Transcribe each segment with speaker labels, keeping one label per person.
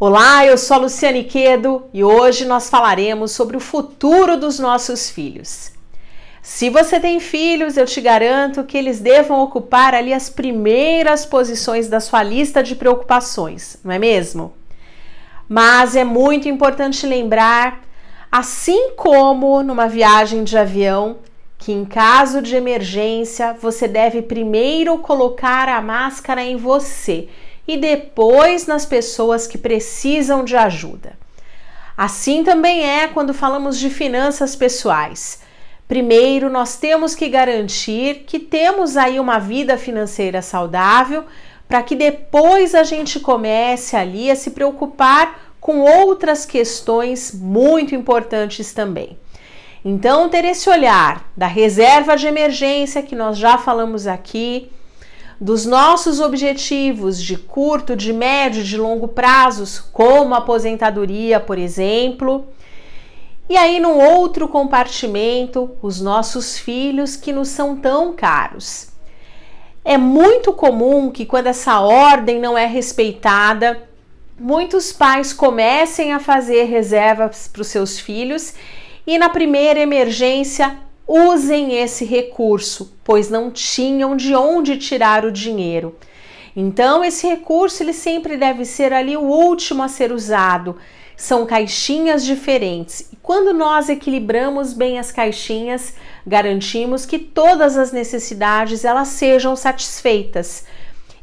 Speaker 1: Olá, eu sou a Luciane Quedo e hoje nós falaremos sobre o futuro dos nossos filhos. Se você tem filhos, eu te garanto que eles devam ocupar ali as primeiras posições da sua lista de preocupações, não é mesmo? Mas é muito importante lembrar, assim como numa viagem de avião, que em caso de emergência você deve primeiro colocar a máscara em você e depois nas pessoas que precisam de ajuda. Assim também é quando falamos de finanças pessoais. Primeiro, nós temos que garantir que temos aí uma vida financeira saudável para que depois a gente comece ali a se preocupar com outras questões muito importantes também. Então, ter esse olhar da reserva de emergência que nós já falamos aqui, dos nossos objetivos de curto, de médio, de longo prazos, como a aposentadoria, por exemplo. E aí, num outro compartimento, os nossos filhos que nos são tão caros. É muito comum que quando essa ordem não é respeitada, muitos pais comecem a fazer reservas para os seus filhos e na primeira emergência usem esse recurso, pois não tinham de onde tirar o dinheiro. Então, esse recurso ele sempre deve ser ali o último a ser usado. São caixinhas diferentes. E quando nós equilibramos bem as caixinhas, garantimos que todas as necessidades elas sejam satisfeitas.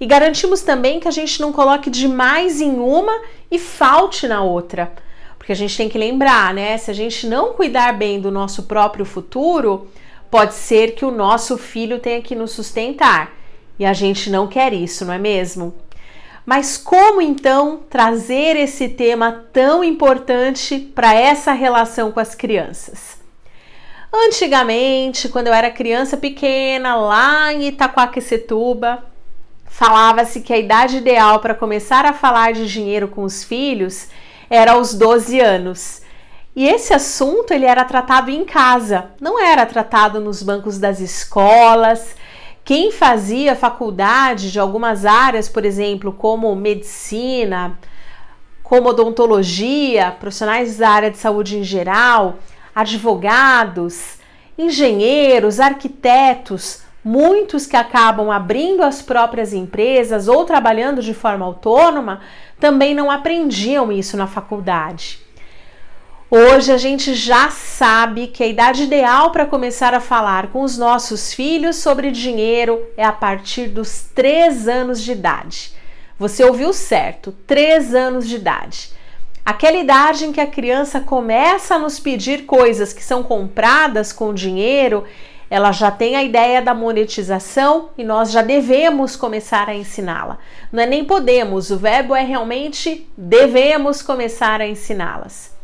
Speaker 1: E garantimos também que a gente não coloque demais em uma e falte na outra. Porque a gente tem que lembrar, né? Se a gente não cuidar bem do nosso próprio futuro, pode ser que o nosso filho tenha que nos sustentar. E a gente não quer isso, não é mesmo? Mas como então trazer esse tema tão importante para essa relação com as crianças? Antigamente, quando eu era criança pequena, lá em Itaquaquecetuba, falava-se que a idade ideal para começar a falar de dinheiro com os filhos era aos 12 anos. E esse assunto ele era tratado em casa, não era tratado nos bancos das escolas. Quem fazia faculdade de algumas áreas, por exemplo, como medicina, como odontologia, profissionais da área de saúde em geral, advogados, engenheiros, arquitetos, muitos que acabam abrindo as próprias empresas ou trabalhando de forma autônoma, também não aprendiam isso na faculdade. Hoje a gente já sabe que a idade ideal para começar a falar com os nossos filhos sobre dinheiro é a partir dos 3 anos de idade. Você ouviu certo, 3 anos de idade. Aquela idade em que a criança começa a nos pedir coisas que são compradas com dinheiro, ela já tem a ideia da monetização e nós já devemos começar a ensiná-la. Não é nem podemos, o verbo é realmente devemos começar a ensiná-las.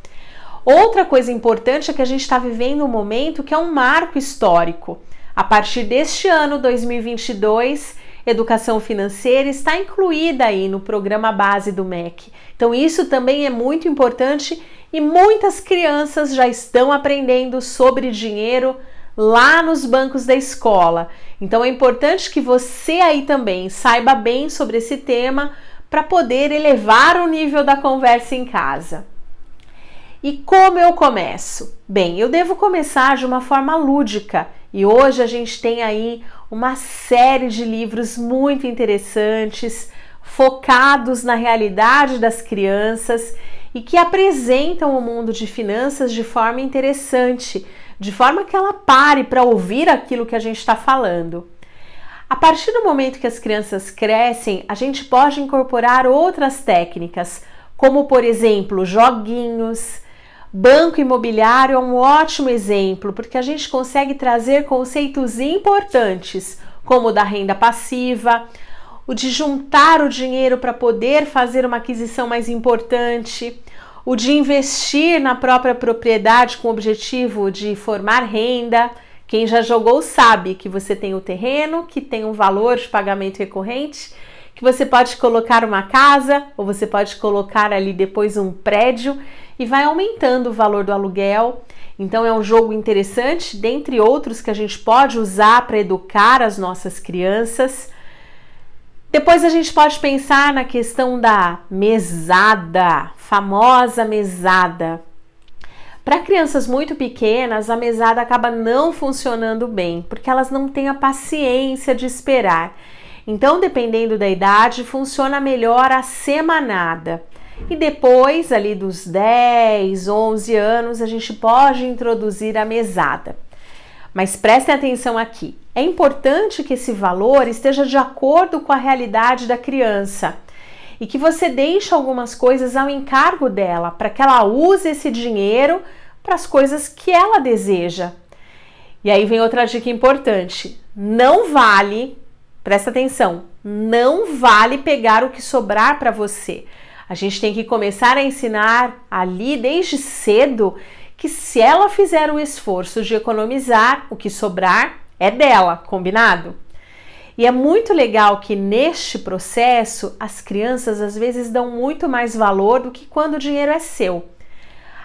Speaker 1: Outra coisa importante é que a gente está vivendo um momento que é um marco histórico. A partir deste ano, 2022, educação financeira está incluída aí no programa base do MEC. Então isso também é muito importante e muitas crianças já estão aprendendo sobre dinheiro lá nos bancos da escola. Então é importante que você aí também saiba bem sobre esse tema para poder elevar o nível da conversa em casa. E como eu começo? Bem, eu devo começar de uma forma lúdica e hoje a gente tem aí uma série de livros muito interessantes, focados na realidade das crianças e que apresentam o mundo de finanças de forma interessante, de forma que ela pare para ouvir aquilo que a gente está falando. A partir do momento que as crianças crescem, a gente pode incorporar outras técnicas, como por exemplo, joguinhos. Banco imobiliário é um ótimo exemplo, porque a gente consegue trazer conceitos importantes, como o da renda passiva, o de juntar o dinheiro para poder fazer uma aquisição mais importante, o de investir na própria propriedade com o objetivo de formar renda. Quem já jogou sabe que você tem o terreno, que tem um valor de pagamento recorrente, que você pode colocar uma casa ou você pode colocar ali depois um prédio e vai aumentando o valor do aluguel. Então é um jogo interessante, dentre outros que a gente pode usar para educar as nossas crianças. Depois a gente pode pensar na questão da mesada, famosa mesada. Para crianças muito pequenas, a mesada acaba não funcionando bem, porque elas não têm a paciência de esperar. Então, dependendo da idade, funciona melhor a semanada. E depois, ali dos 10, 11 anos, a gente pode introduzir a mesada. Mas prestem atenção aqui, é importante que esse valor esteja de acordo com a realidade da criança e que você deixe algumas coisas ao encargo dela, para que ela use esse dinheiro para as coisas que ela deseja. E aí vem outra dica importante, não vale, presta atenção, não vale pegar o que sobrar para você. A gente tem que começar a ensinar ali desde cedo que se ela fizer o esforço de economizar, o que sobrar é dela, combinado? E é muito legal que neste processo as crianças às vezes dão muito mais valor do que quando o dinheiro é seu.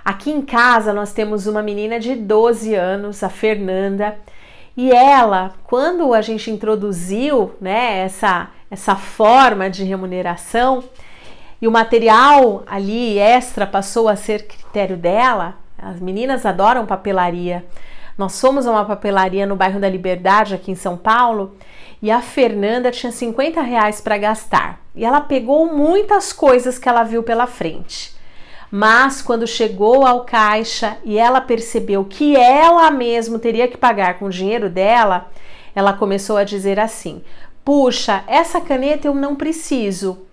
Speaker 1: Aqui em casa nós temos uma menina de 12 anos, a Fernanda, e ela, quando a gente introduziu, né, essa forma de remuneração e o material ali extra passou a ser critério dela, as meninas adoram papelaria. Nós fomos a uma papelaria no bairro da Liberdade, aqui em São Paulo, e a Fernanda tinha R$50 para gastar. E ela pegou muitas coisas que ela viu pela frente. Mas quando chegou ao caixa e ela percebeu que ela mesma teria que pagar com o dinheiro dela, ela começou a dizer assim: puxa, essa caneta eu não preciso.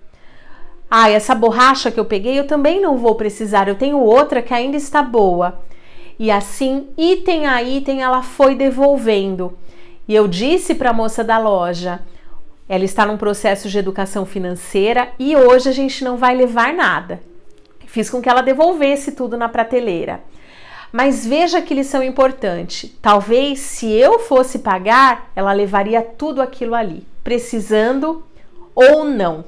Speaker 1: Ah, essa borracha que eu peguei eu também não vou precisar, eu tenho outra que ainda está boa. E assim, item a item, ela foi devolvendo. E eu disse para a moça da loja, ela está num processo de educação financeira e hoje a gente não vai levar nada. Fiz com que ela devolvesse tudo na prateleira. Mas veja que lição importante. Talvez se eu fosse pagar, ela levaria tudo aquilo ali, precisando ou não.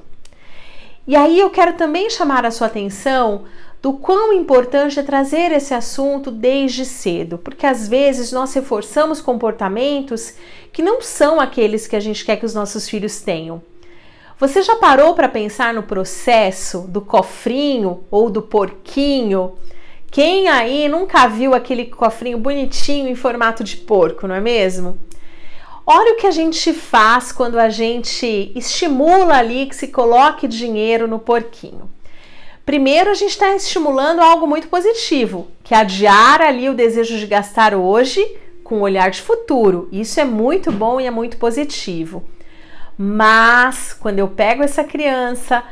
Speaker 1: E aí eu quero também chamar a sua atenção do quão importante é trazer esse assunto desde cedo, porque às vezes nós reforçamos comportamentos que não são aqueles que a gente quer que os nossos filhos tenham. Você já parou para pensar no processo do cofrinho ou do porquinho? Quem aí nunca viu aquele cofrinho bonitinho em formato de porco, não é mesmo? Olha o que a gente faz quando a gente estimula ali que se coloque dinheiro no porquinho. Primeiro, a gente está estimulando algo muito positivo, que é adiar ali o desejo de gastar hoje com um olhar de futuro. Isso é muito bom e é muito positivo. Mas, quando eu pego essa criança,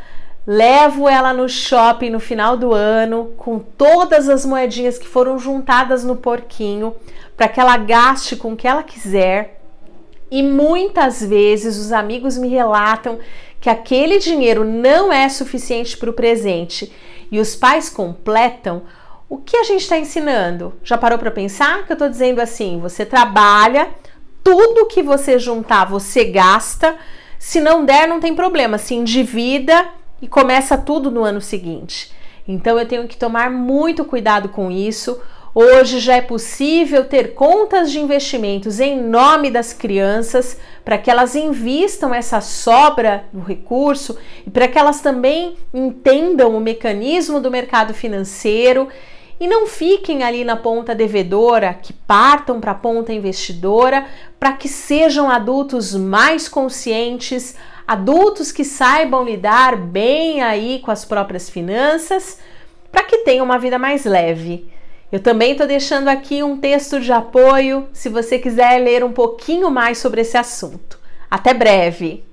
Speaker 1: levo ela no shopping no final do ano, com todas as moedinhas que foram juntadas no porquinho, para que ela gaste com o que ela quiser, e muitas vezes os amigos me relatam que aquele dinheiro não é suficiente para o presente e os pais completam, o que a gente está ensinando? Já parou para pensar que eu estou dizendo assim, você trabalha, tudo que você juntar você gasta, se não der não tem problema, se endivida e começa tudo no ano seguinte. Então eu tenho que tomar muito cuidado com isso. Hoje já é possível ter contas de investimentos em nome das crianças para que elas invistam essa sobra do recurso e para que elas também entendam o mecanismo do mercado financeiro e não fiquem ali na ponta devedora, que partam para a ponta investidora, para que sejam adultos mais conscientes, adultos que saibam lidar bem aí com as próprias finanças, para que tenham uma vida mais leve. Eu também estou deixando aqui um texto de apoio se você quiser ler um pouquinho mais sobre esse assunto. Até breve!